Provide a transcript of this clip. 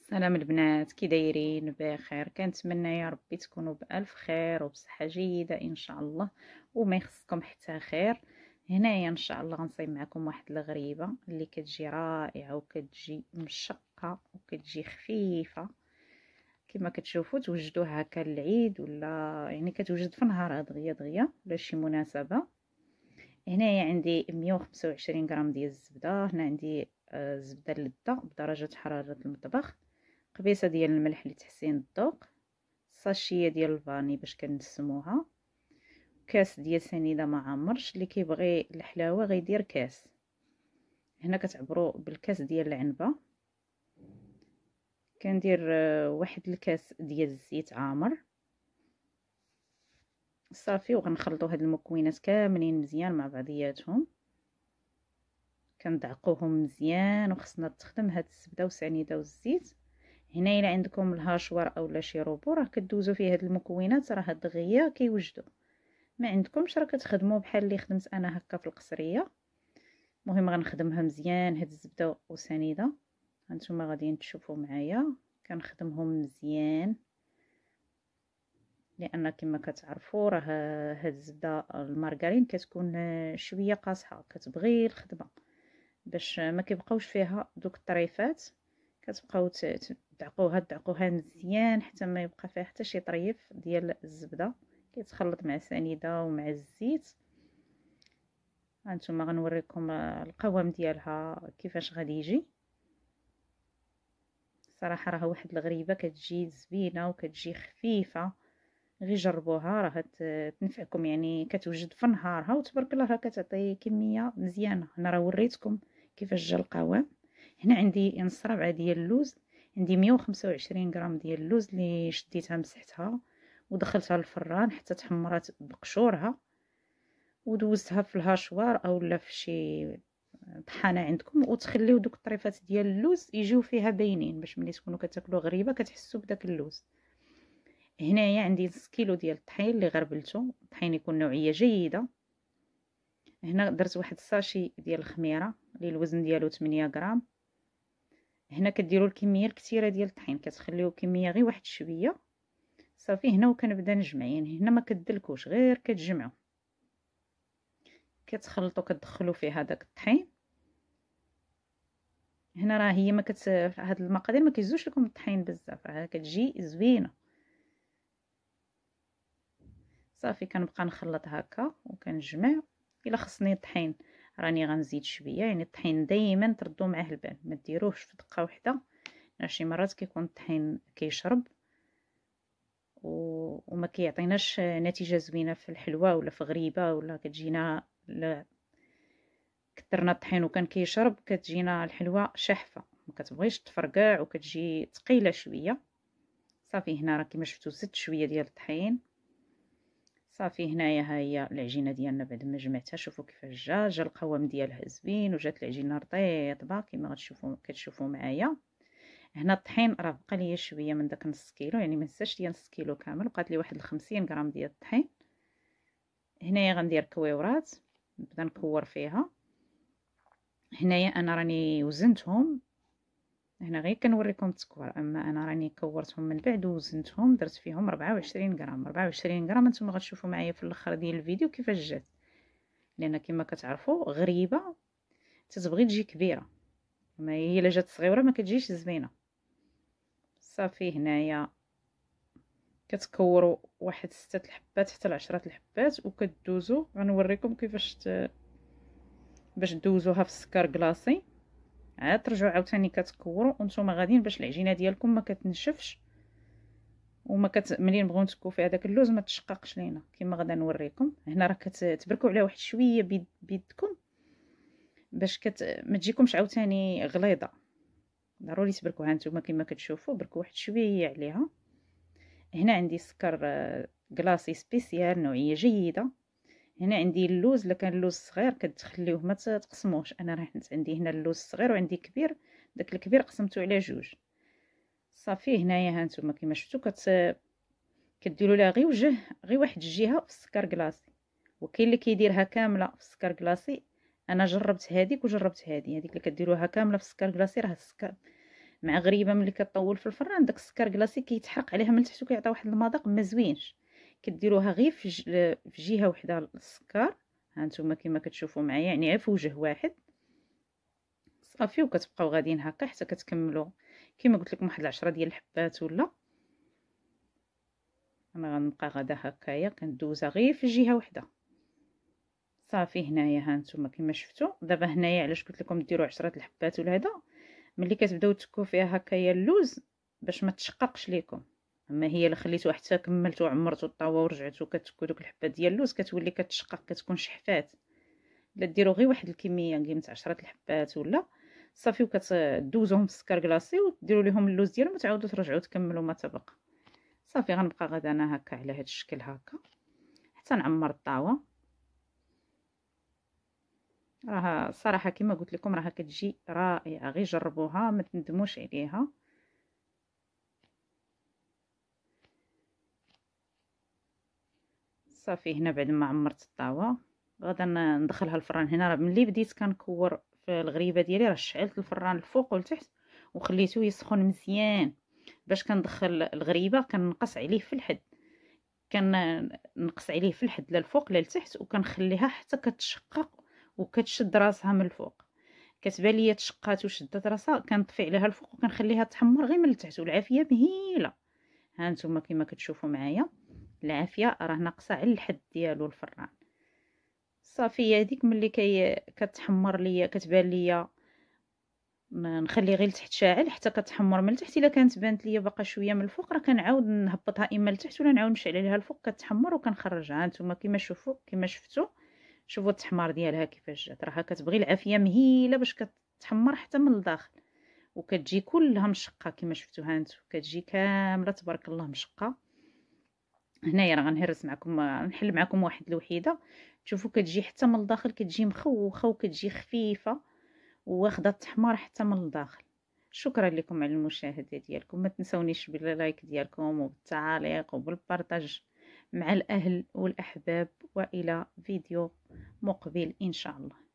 سلام البنات، كي دايرين؟ بخير. كنتمنى يا ربي تكونوا بالف خير وبصحه جيده ان شاء الله، وما يخصكم حتى خير. هنايا ان شاء الله غنصايب معكم واحد الغريبه اللي كتجي رائعه وكتجي مشقه وكتجي خفيفه. كما كتشوفوا توجدوها هكا للعيد، ولا يعني كتوجد في نهار دغيا دغيا ولا شي مناسبه. هنايا عندي 125 غرام ديال الزبده. هنا عندي زبده لذة بدرجه حراره المطبخ، قبيصه ديال الملح لتحسين الذوق، ساشيه ديال الفاني باش كنسموها، كاس ديال سنيده ما عمرش. اللي كيبغي الحلاوه غيدير كاس. هنا كتعبروا بالكاس ديال العنبه. كندير واحد الكاس ديال الزيت عامر صافي، وغنخلطوا هاد المكونات كاملين مزيان مع بعضياتهم. كندعقوهم مزيان، وخصنا تخدم هاد الزبده والسنيده والزيت. هنا الا عندكم الهاشوار اولا شي روبو راه كدوزو فيه هاد المكونات، راه دغيا كيوجدوا. ما عندكمش راه كتخدموا بحال اللي خدمت انا هكا في القصريه. المهم غنخدمها مزيان هاد الزبده وسنيده. هانتوما غاديين تشوفوا معايا كنخدمهم مزيان، لان كما كتعرفوا راه هاد الزبده المارغرين كتكون شويه قاصحه، كتبغي الخدمه باش ما كيبقاوش فيها دوك الطريفات. كتبقاو تدعقوها مزيان حتى ما يبقى فيها حتى شي طريف ديال الزبده. كيتخلط مع السنيده ومع الزيت. هانتوما غنوريكم القوام ديالها كيفاش غادي يجي. صراحه راه واحد الغريبه كتجي زوينه وكتجي خفيفه. غير جربوها راه تنفعكم، يعني كتوجد في نهارها وتبارك الله راه كتعطي كميه مزيانه. انا راه وريتكم كيفاش جا القوام. هنا عندي نص ربعه ديال اللوز. عندي 125 غرام ديال اللوز اللي شديتها مسحتها ودخلتها للفران حتى تحمرات بقشورها، ودوزتها في الهاشوار اولا في شي طحانه عندكم، وتخليو دوك الطريفات ديال اللوز يجيو فيها باينين باش ملي تكونوا كتاكلوا غريبه كتحسوا بداك اللوز. هنايا عندي نص كيلو ديال الطحين اللي غربلته. الطحين يكون نوعيه جيده. هنا درت واحد الساشي ديال الخميره اللي الوزن ديالو 8 غرام. هنا كديروا الكميه الكثيره ديال الطحين، كتخليو كميه غير واحد شويه صافي. هنا وكنبدا نجمع، يعني هنا ما كدلكوش غير كتجمعوا، كتخلطوا كتدخلوا فيه هذاك الطحين. هنا راه هي ما هاد المقادير ما كيزوش لكم الطحين بزاف، راه كتجي زوينه. صافي كنبقى نخلط هكا وكنجمع. الا خصني الطحين راني غنزيد شويه، يعني الطحين دائما تردوا معاه البال، ما ديروهش في دقه واحده. شي مرات كيكون الطحين كيشرب وما كيعطيناش نتيجه زوينه في الحلوه ولا في غريبه، ولا كتجينا كثرنا الطحين وكان كيشرب كتجينا الحلوه شاحفه، ما كتبغيش تفرقع وكتجي ثقيله شويه. صافي هنا راه كما شفتوا زدت شويه ديال الطحين. صافي هنايا ها هي العجينه ديالنا بعد ما جمعتها. شوفوا كيفاش جا القوام ديالها زوين، وجات العجينه رطيبه كما كتشوفوا معايا. هنا الطحين راه بقى ليا شويه من داك نص كيلو، يعني ما نساش ديال نص كيلو كامل، بقات لي واحد 50 غرام ديال الطحين. هنايا غندير كويورات نبدا نكور فيها. هنايا انا راني وزنتهم، هنا غير كنوريكم التكوار، اما انا راني كورتهم من بعد وزنتهم درت فيهم 24 غرام. 24 غرام نتوما غتشوفوا معايا في الاخر ديال الفيديو كيفاش جات، لان كما كتعرفوا غريبه تتبغي تجي كبيره، ما هي الا جات صغيره ما كتجيش زوينه. صافي هنايا كتكوروا واحد 6 الحبات حتى ل10 الحبات وكدوزو. غنوريكم كيفاش باش دوزوها في السكر كلاصي. عاد ترجعوا عاوتاني كتكوروا وانتم غاديين باش العجينه ديالكم ما كتنشفش وما ملي نبغيو نتكو فيها داك اللوز ما تشققش لينا كما غادا نوريكم. هنا راه كتبركوا على واحد شويه بيدكم باش ما تجيكمش عاوتاني غليظه. ضروري تبركوها نتوما كما كتشوفوا، بركوا واحد شويه عليها. هنا عندي سكر كلاصي سبيسيال نوعيه جيده. هنا عندي اللوز، الا كان اللوز صغير كتخليوه ما تقسموش. انا راه عندي هنا اللوز صغير وعندي كبير، داك الكبير قسمته على جوج. صافي هنايا ها نتوما كما شفتوا كديروا لها غير وجه، غير واحد الجهه في السكر كلاصي، وكاين اللي كيديرها كامله في السكر كلاصي. انا جربت هذيك وجربت هذيك اللي كديروها كامله في السكر كلاصي، راه السكر مع غريبه ملي كطول في الفران داك السكر كلاصي كيتحرق عليها من التحت وكيعطي واحد المذاق ما زوينش. كديروها غير في جهه وحده السكر، ها نتوما كما كتشوفوا معايا، يعني غير في وجه واحد صافي. وكتبقاو غاديين هكا حتى كتكملوا كما قلت لكم واحد 10 ديال الحبات. ولا انا غنبقى غادا هكايا كندوزها غير في جهه وحده صافي. هنايا ها نتوما كما شفتوا. دابا هنايا علاش قلت لكم ديروا 10 الحبات ولا هذا، ملي كتبداو تكوا فيها هكايا اللوز باش ما تشققش ليكم. اما هي الا خليتوها حتى كملتوا عمرتوا الطاوه ورجعتوا كتكوا دوك الحبات ديال اللوز كتولي كتشقق كتكون شحفات. الا ديروا غير واحد الكميه قيمه 10 الحبات ولا صافي، وكتدوزوهم في السكر كلاصي وديروا لهم اللوز ديالهم وتعاودوا ترجعوا تكملوا ما تبقى. صافي غنبقى غدا انا هكا على هذا الشكل هكا حتى نعمر الطاوه. راها صراحه كما قلت لكم راها كتجي رائعه، غير جربوها ما تندموش عليها. صافي هنا بعد ما عمرت الطاوه غادا ندخلها الفران. هنا راه ملي بديت كنكور في الغريبه ديالي راه شعلت الفران الفوق والتحت وخليته يسخن مزيان باش كندخل الغريبه كنقص عليه في الحد، كنقص عليه في الحد للفوق للتحت وكنخليها حتى كتشقق وكتشد راسها من الفوق. كتبان ليا تشقات وشدت راسها كنطفي عليها الفوق وكنخليها تحمر غير من التحت والعافيه مهيله. ها نتوما كما كتشوفوا معايا العافيه راه ناقصه على الحد ديالو الفران. صافي هذيك ملي كتحمر ليا كتبان ليا نخلي غير لتحت شاعل حتى كتحمر من التحت. الا كانت بانت ليا باقا شويه من الفوق راه كنعاود نهبطها اما لتحت ولا نعاود نشعل عليها الفوق كتحمر وكنخرجها. هانتوما كما شفتوا شوفوا التحمار ديالها كيفاش جات، راها كتبغي العافيه مهيله باش كتحمر حتى من الداخل وكتجي كلها مشقه كما شفتوا. هانتو كتجي كامله تبارك الله مشقه. هنايا راه غنهرس معكم نحل معكم واحد الوحيده تشوفوا كتجي حتى من الداخل كتجي مخوخه وكتجي خفيفه واخده التحمار حتى من الداخل. شكرا لكم على المشاهده ديالكم، ما تنسونيش باللايك ديالكم وبالتعاليق وبالبارطاج مع الاهل والاحباب، والى فيديو مقبل ان شاء الله.